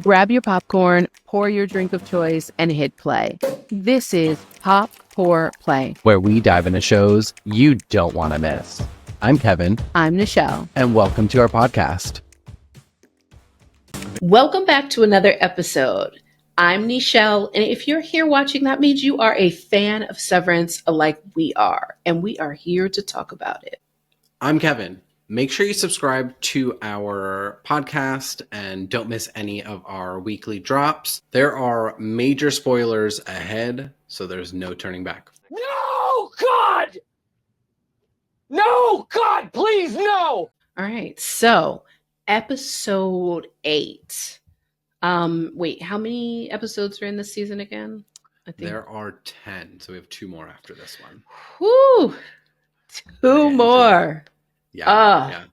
Grab your popcorn, pour your drink of choice, and hit play. This is Pop, Pour, Play, where we dive into shows you don't want to miss. I'm Kevin. I'm Nichelle. And welcome to our podcast. Welcome back to another episode. I'm Nichelle, and if you're here watching, that means you are a fan of Severance like we are, and we are here to talk about it. I'm Kevin. Make sure you subscribe to our podcast and don't miss any of our weekly drops. There are major spoilers ahead, so there's no turning back. No, God! No, God, please, no! All right, so episode 8. Wait, how many episodes are in this season again? I think there are 10, so we have 2 more after this one. Whew! 2 more. Yeah.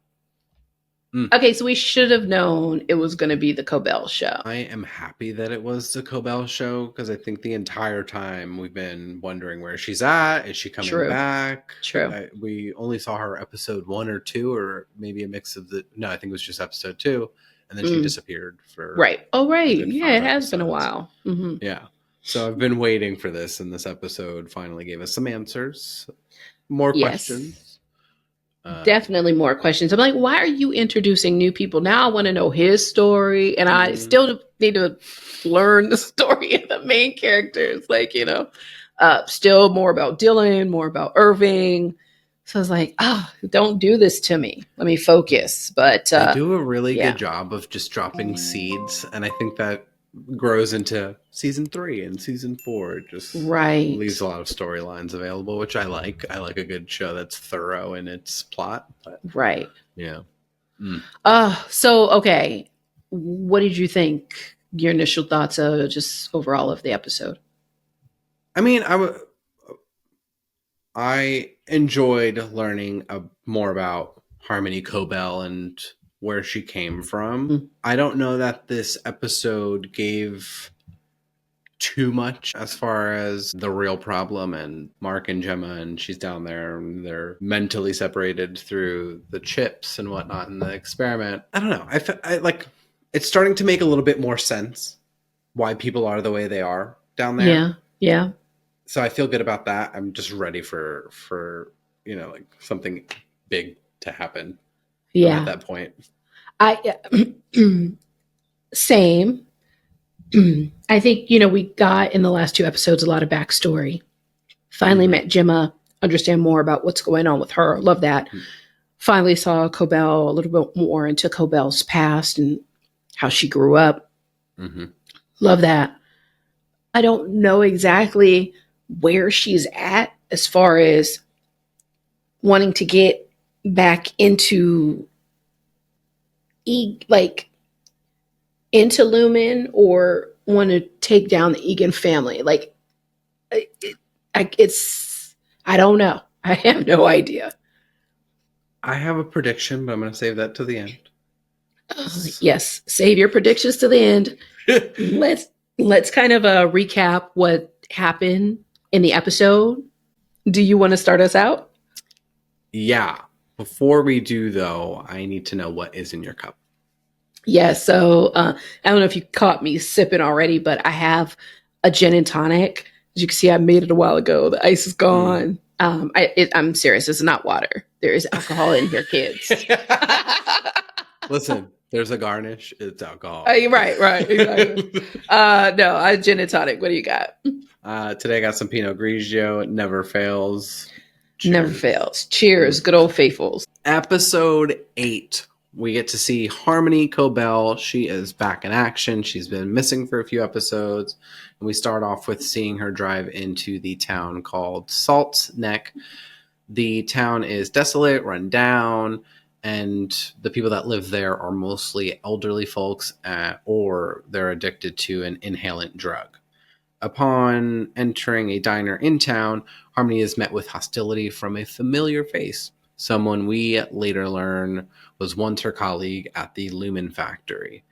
Okay, so we should have known it was going to be the Cobel show. I am happy that it was the Cobel show because I think the entire time we've been wondering where she's at. Is she coming back? True. We only saw her episode 1 or 2, or maybe a mix of the. No, I think it was just episode 2, and then she disappeared for. Right. Oh, right. Yeah, it has been a while. Mm-hmm. Yeah. So I've been waiting for this, and this episode finally gave us some answers, more questions. Definitely more questions. I'm like, why are you introducing new people? Now I want to know his story, and I still need to learn the story of the main characters. Like, still more about Dylan, more about Irving. So I was like, don't do this to me. Let me focus. But they do a really good job of just dropping seeds, and I think that grows into season 3 and season 4. It just leaves a lot of storylines available, which I like. I like a good show that's thorough in its plot. But, yeah. So okay, what did you think? Your initial thoughts, just overall of the episode? I mean, I enjoyed learning more about Harmony Cobel and where she came from. I don't know that this episode gave too much as far as the real problem and Mark and Gemma, and she's down there and they're mentally separated through the chips and whatnot in the experiment. I don't know. I like it's starting to make a little bit more sense why people are the way they are down there. Yeah. So I feel good about that. I'm just ready for like something big to happen. Yeah. At that point. Same. I think, we got in the last 2 episodes a lot of backstory. Finally met Gemma, understand more about what's going on with her. Love that. Finally saw Cobel, a little bit more into Cobel's past and how she grew up. Love that. I don't know exactly where she's at as far as wanting to get back into into Lumen or want to take down the Egan family. Like, I don't know. I have no idea. I have a prediction, but I'm going to save that to the end. Yes, save your predictions to the end. Let's kind of recap what happened in the episode. Do you want to start us out? Yeah. Before we do, though, I need to know what is in your cup. Yeah, so I don't know if you caught me sipping already, but I have a gin and tonic. As you can see, I made it a while ago. The ice is gone. I'm serious. It's not water. There is alcohol in here, kids. Listen, there's a garnish. It's alcohol. Right. Exactly. No, I gin and tonic. What do you got? Today I got some Pinot Grigio. It never fails. Cheers. Never fails. Cheers. Good old faithfuls. Episode 8. We get to see Harmony Cobel. She is back in action. She's been missing for a few episodes. And we start off with seeing her drive into the town called Salt's Neck. The town is desolate, run down, and the people that live there are mostly elderly folks or they're addicted to an inhalant drug. Upon entering a diner in town, Harmony is met with hostility from a familiar face. Someone we later learn was once her colleague at the Lumen factory.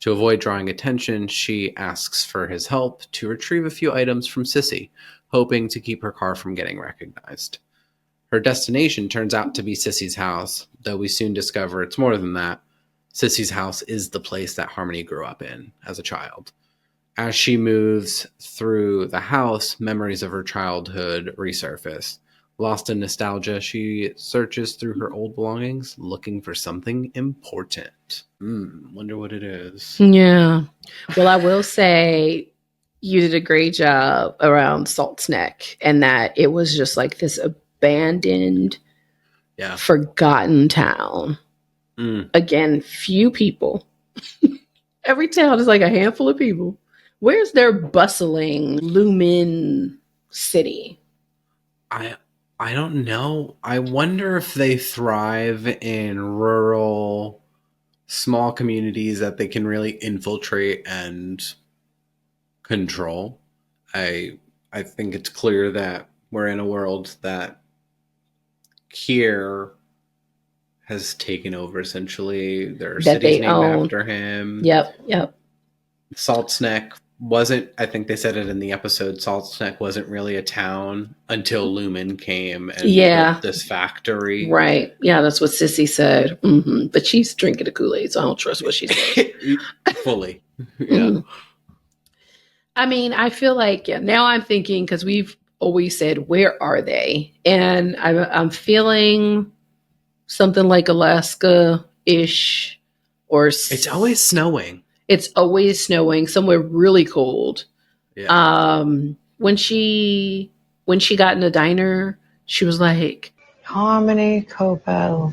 To avoid drawing attention, she asks for his help to retrieve a few items from Sissy, hoping to keep her car from getting recognized. Her destination turns out to be Sissy's house, though we soon discover it's more than that. Sissy's house is the place that Harmony grew up in as a child. As she moves through the house, memories of her childhood resurface. Lost in nostalgia, she searches through her old belongings, looking for something important. Wonder what it is. Yeah. Well, I will say you did a great job around Salt's Neck, and that it was just like this abandoned, forgotten town. Again, few people. Every town is like a handful of people. Where's their bustling Lumen city? I don't know. I wonder if they thrive in rural, small communities that they can really infiltrate and control. I think it's clear that we're in a world that Kier has taken over, essentially. There are That cities they named own. after him. Yep. Salt's Neck wasn't, I think they said it in the episode, Salt's Neck wasn't really a town until Lumen came and built this factory. Right. Yeah, that's what Sissy said. Mm-hmm. But she's drinking the Kool-Aid, so I don't trust what she said. Fully. Yeah. I mean, I feel like now I'm thinking, because we've always said, where are they? And I'm feeling something like Alaska-ish, or it's always snowing. It's always snowing, somewhere really cold. Yeah. When she got in the diner, she was like, Harmony Cobel.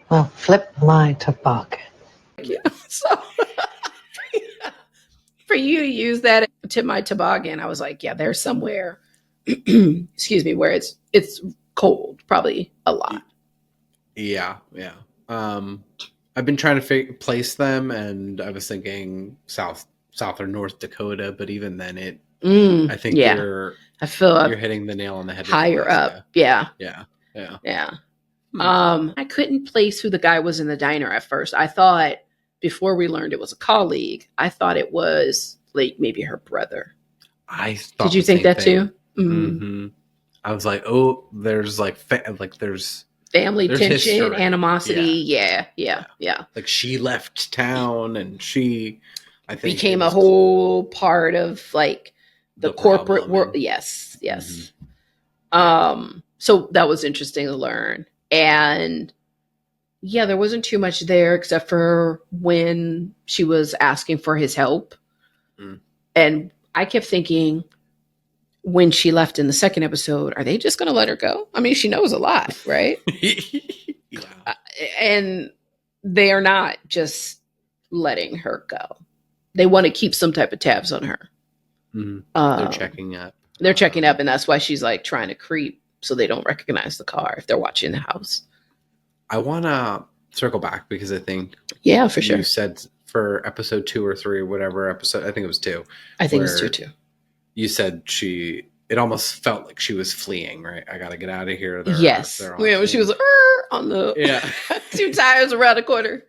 Well, flip my toboggan. So for you to use that to my toboggan, I was like, yeah, there's somewhere, excuse me, where it's cold, probably a lot. Yeah. I've been trying to place them, and I was thinking South or North Dakota, but even then, I think you're hitting the nail on the head. Higher up, yeah. Hmm. I couldn't place who the guy was in the diner at first. I thought, before we learned it was a colleague, I thought it was like maybe her brother. I thought. Did you think that too? Mm-hmm. I was like, oh, there's there's family tension, history. Animosity. Yeah. Like, she left town, and I think became a whole part of like the corporate world. Yes. Mm-hmm. So that was interesting to learn. And yeah, there wasn't too much there except for when she was asking for his help. And I kept thinking, when she left in the second episode, are they just going to let her go? I mean, she knows a lot, right? Yeah. And they are not just letting her go. They want to keep some type of tabs on her. Mm-hmm. They're checking up. They're checking up, and that's why she's like trying to creep so they don't recognize the car if they're watching the house. I want to circle back, because I think for sure. You said for episode 2 or 3 or whatever episode, I think it was 2. I think it's 2 too. You said it almost felt like she was fleeing, right? I got to get out of here. Yes. When she was on the 2 tires around the corner.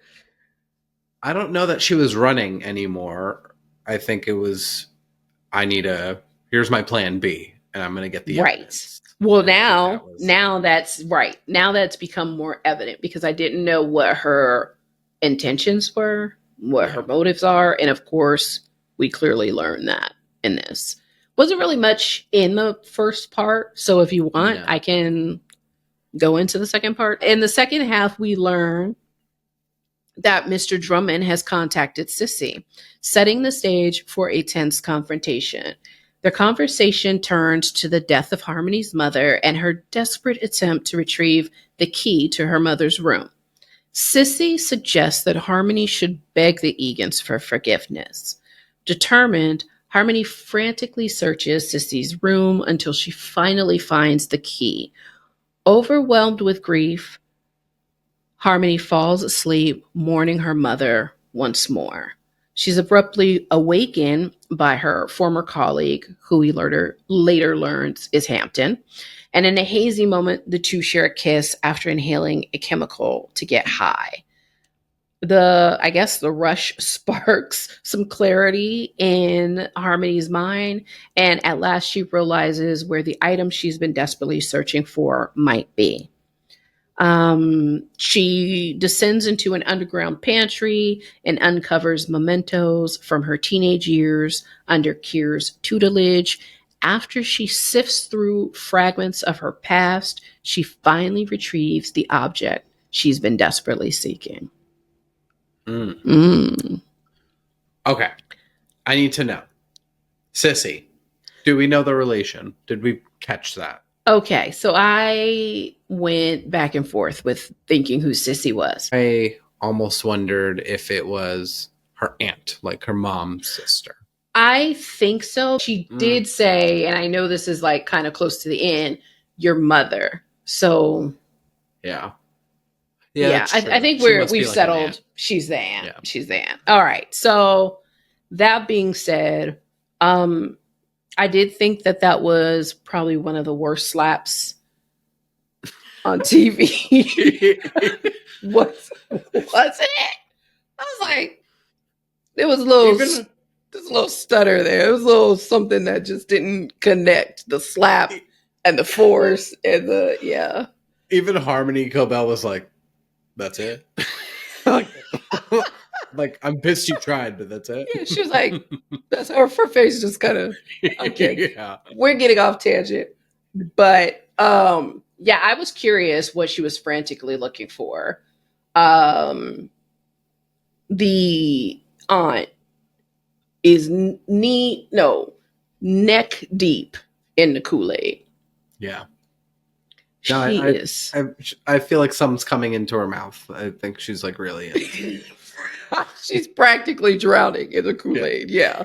I don't know that she was running anymore. I think it was, here's my plan B, and I'm going to get the evidence. Well, now that's right. Now that's become more evident, because I didn't know what her intentions were, what her motives are. And of course, we clearly learned that in this. Wasn't really much in the first part. So if you want, I can go into the second part. In the second half, we learn that Mr. Drummond has contacted Sissy, setting the stage for a tense confrontation. Their conversation turns to the death of Harmony's mother and her desperate attempt to retrieve the key to her mother's room. Sissy suggests that Harmony should beg the Egans for forgiveness. Determined, Harmony frantically searches Sissy's room until she finally finds the key. Overwhelmed with grief, Harmony falls asleep, mourning her mother once more. She's abruptly awakened by her former colleague, who we later learns is Hampton. And in a hazy moment, the two share a kiss after inhaling a chemical to get high. The rush sparks some clarity in Harmony's mind, and at last she realizes where the item she's been desperately searching for might be. She descends into an underground pantry and uncovers mementos from her teenage years under Kier's tutelage. After she sifts through fragments of her past, she finally retrieves the object she's been desperately seeking. Okay. I need to know. Sissy, do we know the relation? Did we catch that? Okay, so I went back and forth with thinking who Sissy was. I almost wondered if it was her aunt, like her mom's sister. I think so. She did say, and I know this is like kind of close to the end, your mother. So Yeah. yeah, that's I true. think She must be we've like an settled. aunt. She's the aunt. Yeah. She's the aunt. All right. So that being said, I did think that was probably one of the worst slaps on TV. Wasn't it? I was like, there was a little, Even- there's a little stutter there. It was a little something that just didn't connect. The slap and the force and the Even Harmony Cobel was like, that's it? like, I'm pissed you tried, but that's it? Yeah, she was like, that's her face just kind of, okay. Yeah. We're getting off tangent. But yeah, I was curious what she was frantically looking for. The aunt is neck deep in the Kool-Aid. Yeah. She No, is. I feel like something's coming into her mouth. I think she's like really in. She's practically drowning in the Kool-Aid. Yeah.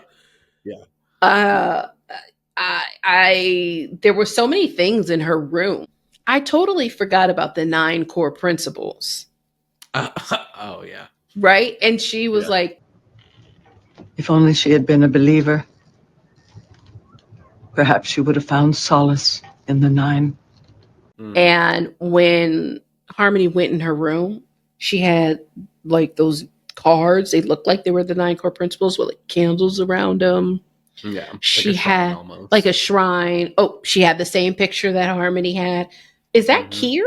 There were so many things in her room. I totally forgot about the 9 core principles. Oh, yeah. Right? And she was like, If only she had been a believer, perhaps she would have found solace in the 9. and when Harmony went in her room, she had like those cards. They looked like they were the 9 core principles with like candles around them. Yeah. She like a shrine had almost. like a shrine. Oh, she had the same picture that Harmony had. Is that Kier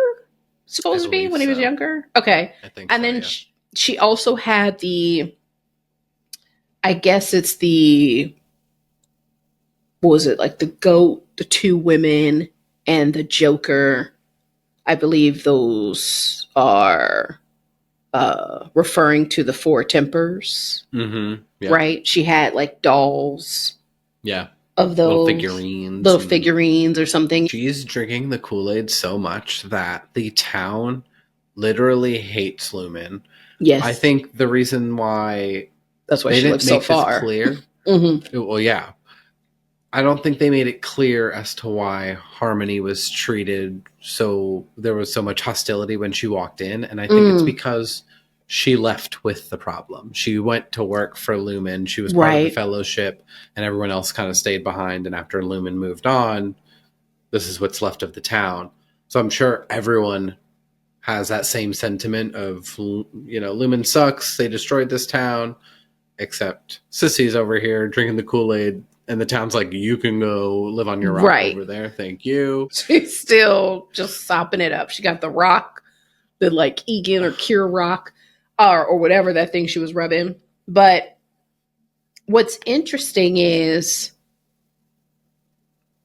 supposed to be believe when he was so. younger? Okay. I think And so, then yeah. she also had I guess it's what was it, like the goat, the 2 women, and the Joker. I believe those are referring to the 4 tempers, Yeah. right? She had like dolls Yeah. of those Little figurines. figurines or something. She's drinking the Kool-Aid so much that the town literally hates Lumen. Yes, I think the reason why that's why they she didn't lives so make far. this clear. Mm-hmm. Well, yeah. I don't think they made it clear as to why Harmony was treated so there was so much hostility when she walked in, and I think it's because she left with the problem. She went to work for Lumen. She was part of the fellowship, and everyone else kind of stayed behind. And after Lumen moved on, this is what's left of the town. So I'm sure everyone has that same sentiment of, Lumen sucks. They destroyed this town, except Sissy's over here drinking the Kool-Aid. And the town's like, you can go live on your rock over there. Thank you. She's still just sopping it up. She got the rock, the like Egan or Cure rock, or whatever that thing she was rubbing. But what's interesting is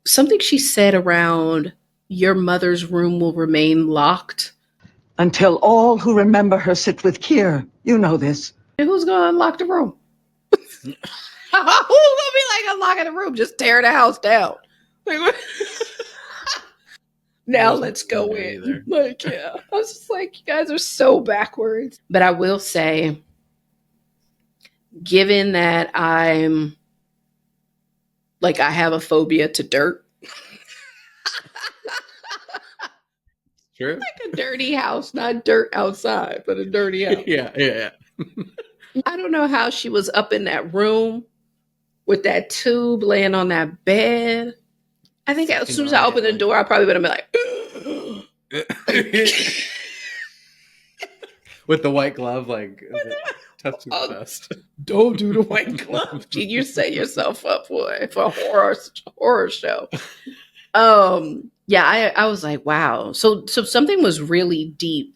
something she said around your mother's room will remain locked. Until all who remember her sit with Kier. You know this. And who's going to unlock the room? Who's gonna be like unlocking the room? Just tear the house down. Now let's go in. Like, yeah. I was just like, you guys are so backwards. But I will say, given that I have a phobia to dirt. True. Like a dirty house, not dirt outside, but a dirty house. Yeah. I don't know how she was up in that room with that tube laying on that bed. I think as soon as I opened the door, I probably would have been like, with the white glove, like touching the vest. Don't do the white glove. You set yourself up for a horror show. Yeah, I was like, wow. So something was really deep,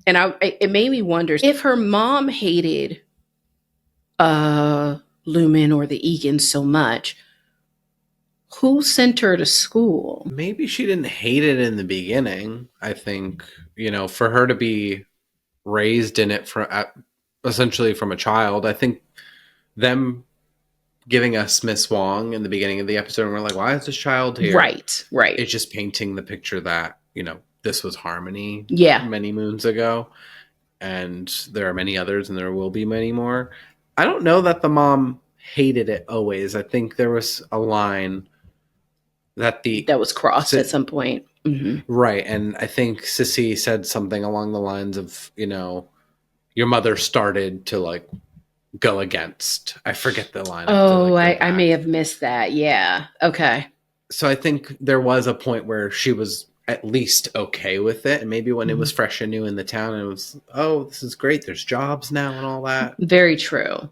and it made me wonder if her mom hated Lumen or the Egan's so much. Who sent her to school? Maybe she didn't hate it in the beginning. I think, for her to be raised in it essentially from a child, I think them giving us Miss Wong in the beginning of the episode, and we're like, why is this child here? Right. It's just painting the picture that, this was Harmony Yeah. many moons ago, and there are many others, and there will be many more. I don't know that the mom hated it always. I think there was a line that was crossed at some point. Mm-hmm. Right. And I think Sissy said something along the lines of, your mother started to like go against. I forget the line. Oh, I may have missed that. Yeah. Okay. So I think there was a point where she was at least okay with it. And maybe when it was fresh and new in the town, it was, oh, this is great. There's jobs now and all that. Very true.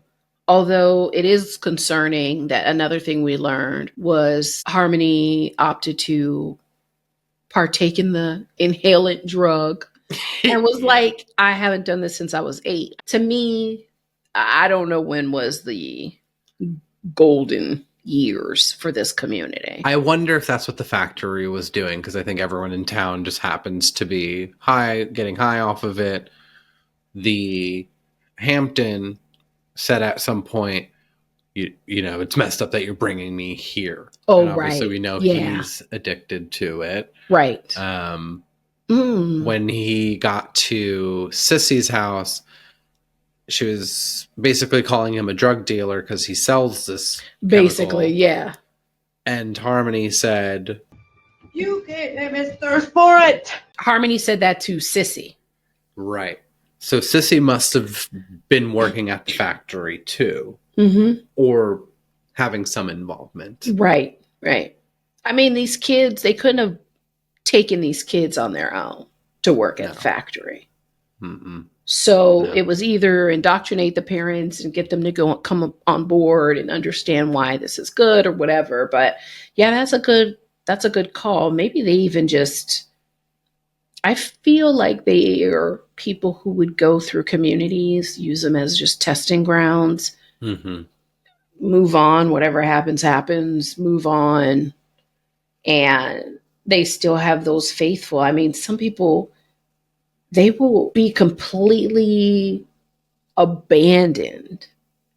Although it is concerning that another thing we learned was Harmony opted to partake in the inhalant drug and was like, I haven't done this since I was 8. To me, I don't know when was the golden years for this community. I wonder if that's what the factory was doing, because I think everyone in town just happens to be getting high off of it. The Hampton said at some point, it's messed up that you're bringing me here. Oh, and obviously right. we know he's addicted to it. Right. When he got to Sissy's house, she was basically calling him a drug dealer because he sells this basically chemical. Yeah. And Harmony said, "You gave him his thirst for it." Harmony said that to Sissy. Right. So Sissy must have been working at the factory too, or having some involvement. Right. I mean, these kids, they couldn't have taken these kids on their own to work at the factory. So it was either indoctrinate the parents and get them to come on board and understand why this is good or whatever. But yeah, that's a good call. Maybe they even I feel like they are people who would go through communities, use them as just testing grounds, move on, whatever happens, move on. And they still have those faithful. I mean, some people, they will be completely abandoned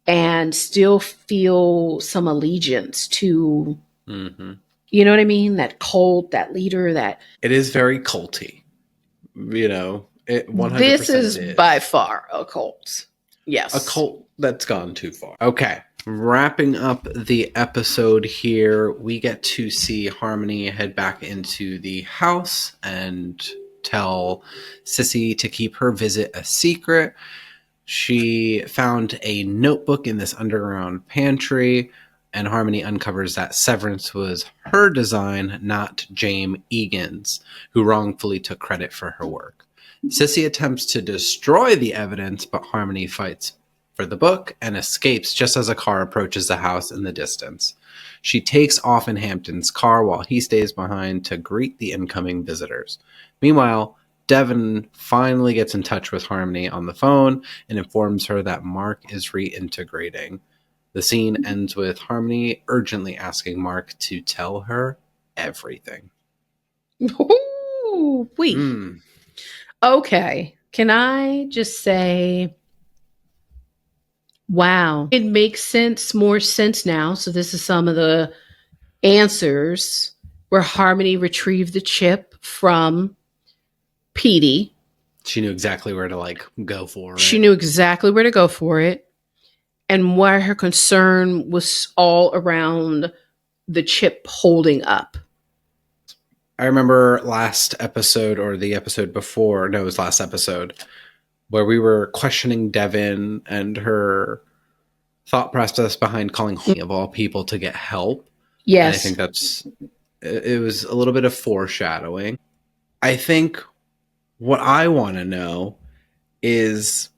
and still feel some allegiance to, you know what I mean? That cult, that leader, that. It is very culty. It 100% This is by far a cult. Yes. A cult that's gone too far. Okay. Wrapping up the episode here, we get to see Harmony head back into the house and tell Sissy to keep her visit a secret. She found a notebook in this underground pantry, and Harmony uncovers that Severance was her design, not James Egan's, who wrongfully took credit for her work. Sissy attempts to destroy the evidence, but Harmony fights for the book and escapes just as a car approaches the house in the distance. She takes off in Hampton's car while he stays behind to greet the incoming visitors. Meanwhile, Devin finally gets in touch with Harmony on the phone and informs her that Mark is reintegrating. The scene ends with Harmony urgently asking Mark to tell her everything. Ooh, wait. Okay. Can I just say, wow, it makes more sense now. So this is some of the answers where Harmony retrieved the chip from Petey. She knew exactly where to go for it. She knew exactly where to go for it. And why her concern was all around the chip holding up. I remember last episode or the episode before, no, it was last episode, where we were questioning Devin and her thought process behind calling of all people to get help. Yes. And I think it was a little bit of foreshadowing. I think what I want to know is,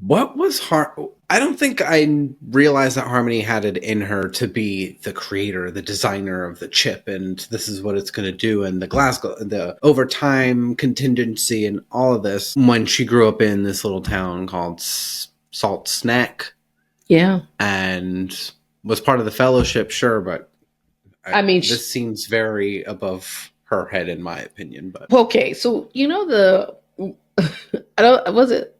What was I don't think I realized that Harmony had it in her to be the creator, the designer of the chip, and this is what it's going to do, and the overtime contingency, and all of this. When she grew up in this little town called Salt Snack, Yeah. and was part of the fellowship, sure, but I mean, this seems very above her head, in my opinion. But okay, so I don't was it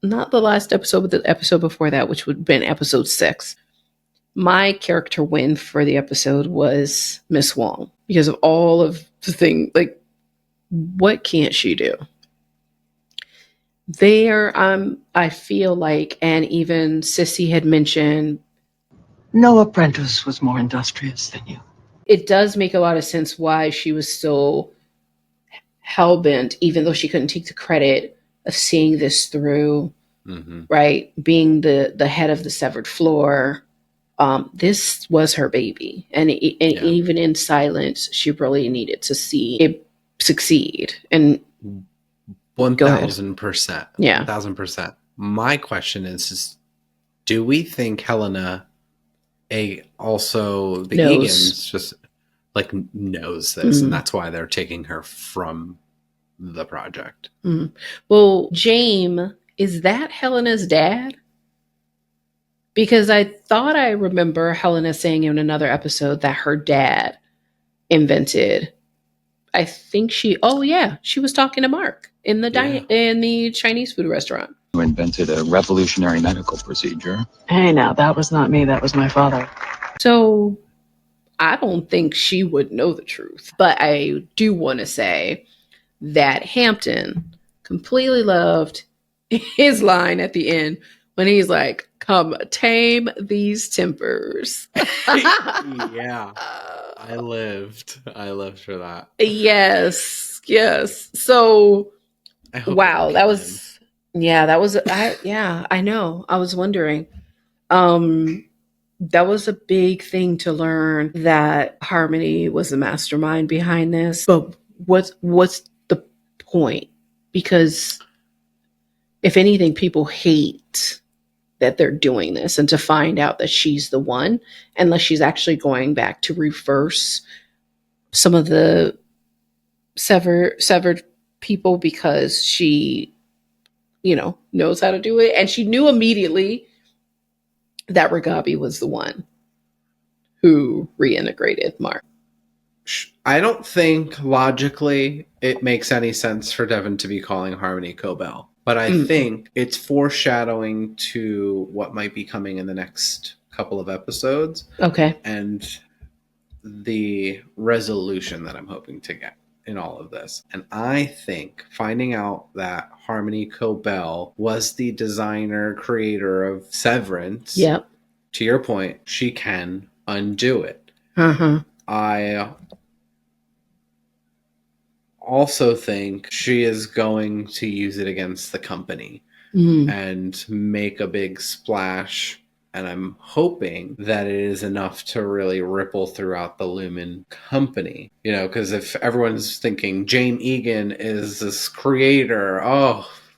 not the last episode, but the episode before that, which would have been episode 6. My character win for the episode was Miss Wong because of all of the thing. Like, what can't she do? I feel like, and even Sissy had mentioned, No apprentice was more industrious than you. it does make a lot of sense why she was so hell-bent, even though she couldn't take the credit of seeing this through, right? Being the head of the severed floor. This was her baby. And even in silence, she really needed to see it succeed. And 1,000%. Yeah. 1,000%. My question is do we think Helena also the knows. Egans just like knows this, and that's why they're taking her from the project? Well, James, is that Helena's dad? Because I thought I remember Helena saying in another episode that her dad invented. I think she was talking to Mark in the in the Chinese food restaurant. Who invented a revolutionary medical procedure. Hey, now, that was not me. That was my father. So I don't think she would know the truth. But I do want to say that Hampton completely loved his line at the end when he's like, "Come tame these tempers." Yeah. I lived for that. Yes. So, wow, that was I know. I was wondering. That was a big thing to learn, that Harmony was the mastermind behind this. But what's the point? Because if anything, people hate that they're doing this, and to find out that she's the one, unless she's actually going back to reverse some of the severed people, because she, knows how to do it. And she knew immediately that Ragabi was the one who reintegrated Mark. I don't think logically it makes any sense for Devin to be calling Harmony Cobel. But I think it's foreshadowing to what might be coming in the next couple of episodes. Okay. And the resolution that I'm hoping to get in all of this. And I think finding out that Harmony Cobel was the designer, creator of Severance. Yep. To your point, she can undo it. I also think she is going to use it against the company and make a big splash. And I'm hoping that it is enough to really ripple throughout the Lumen company. Because if everyone's thinking James Egan is this creator,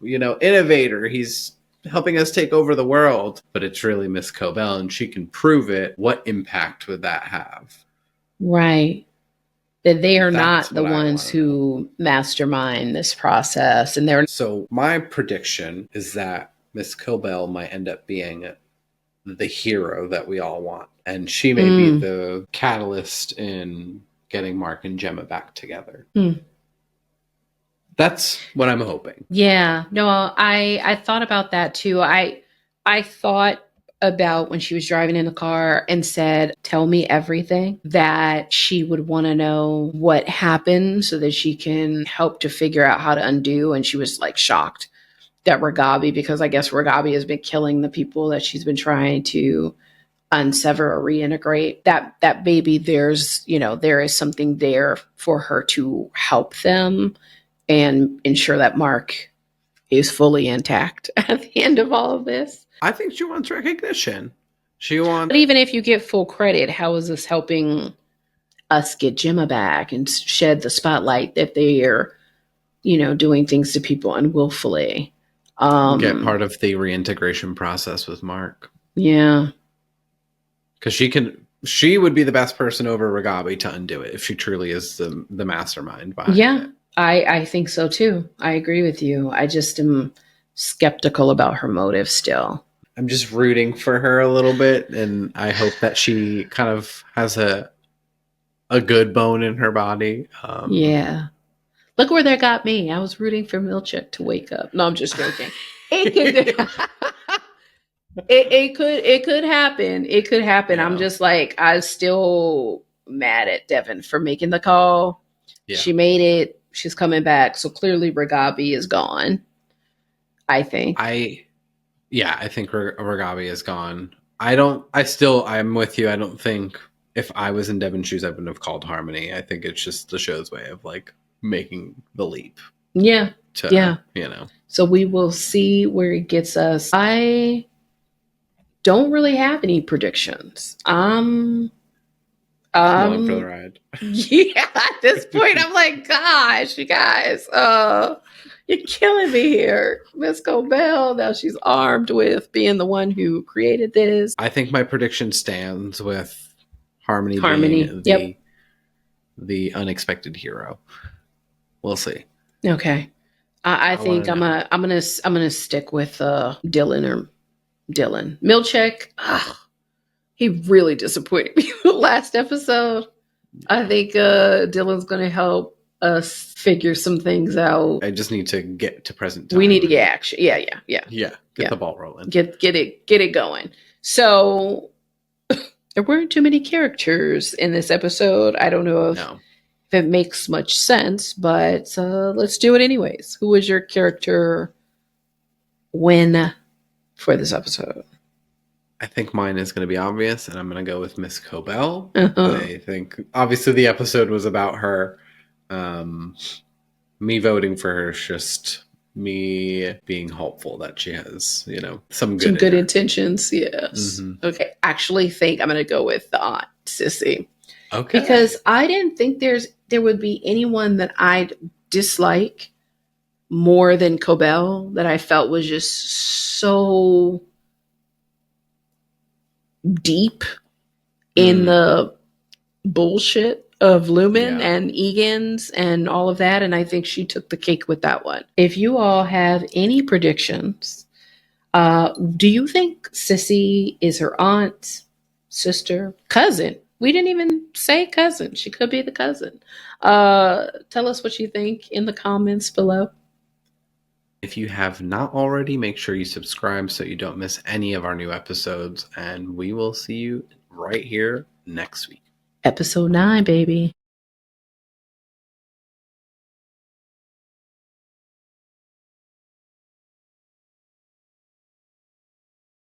innovator, he's helping us take over the world, but it's really Miss Cobel and she can prove it, what impact would that have? Right. That they are not the ones who mastermind this process. And they're So my prediction is that Miss Cobel might end up being the hero that we all want. And she may be the catalyst in getting Mark and Gemma back together. That's what I'm hoping. Yeah. No, I thought about that too. I thought about when she was driving in the car and said, "Tell me everything," that she would want to know what happened so that she can help to figure out how to undo. And she was like shocked that Ragabi, because I guess Ragabi has been killing the people that she's been trying to unsever or reintegrate. That baby, there is something there for her to help them and ensure that Mark is fully intact at the end of all of this. I think she wants recognition. But even if you get full credit, how is this helping us get Gemma back and shed the spotlight that they are, doing things to people unwillfully? Get part of the reintegration process with Mark. Yeah. Because she would be the best person over Ragabi to undo it if she truly is the mastermind behind it. I think so too. I agree with you. I just am skeptical about her motive still. I'm just rooting for her a little bit, and I hope that she kind of has a good bone in her body. Yeah. Look where that got me. I was rooting for Milchick to wake up. No, I'm just joking. It could happen. It could happen. Yeah. I'm just like, I'm still mad at Devin for making the call. Yeah. She made it. She's coming back. So clearly Ragabi is gone. I think. I think Ragabi is gone. I'm with you. I don't think if I was in Devin's shoes, I wouldn't have called Harmony. I think it's just the show's way of like making the leap. Yeah. You know. So we will see where it gets us. I don't really have any predictions. Along for the ride. Yeah, at this point, I'm like, gosh, you guys, you're killing me here. Miss Cobel, now she's armed with being the one who created this. I think my prediction stands with Harmony being the unexpected hero. We'll see. Okay. I think I'm gonna stick with Dylan. Milchick, he really disappointed me the last episode. I think Dylan's gonna help us figure some things out. I just need to get to present time. We need to get action. Yeah. Get the ball rolling. Get it going. So there weren't too many characters in this episode. I don't know if it makes much sense, but let's do it anyways. Who was your character win for this episode? I think mine is going to be obvious, and I'm going to go with Miss Cobel. I think obviously the episode was about her. Me voting for her is just me being hopeful that she has, some good intentions. Yes. Mm-hmm. Okay. Actually, think I'm going to go with the aunt, Sissy. Okay. Because I didn't think there would be anyone that I'd dislike more than Cobel, that I felt was just so deep in the bullshit of Lumen and Egan's and all of that. And I think she took the cake with that one. If you all have any predictions, do you think Sissy is her aunt, sister, cousin? We didn't even say cousin. She could be the cousin. Tell us what you think in the comments below. If you have not already, make sure you subscribe so you don't miss any of our new episodes. And we will see you right here next week. Episode 9, baby.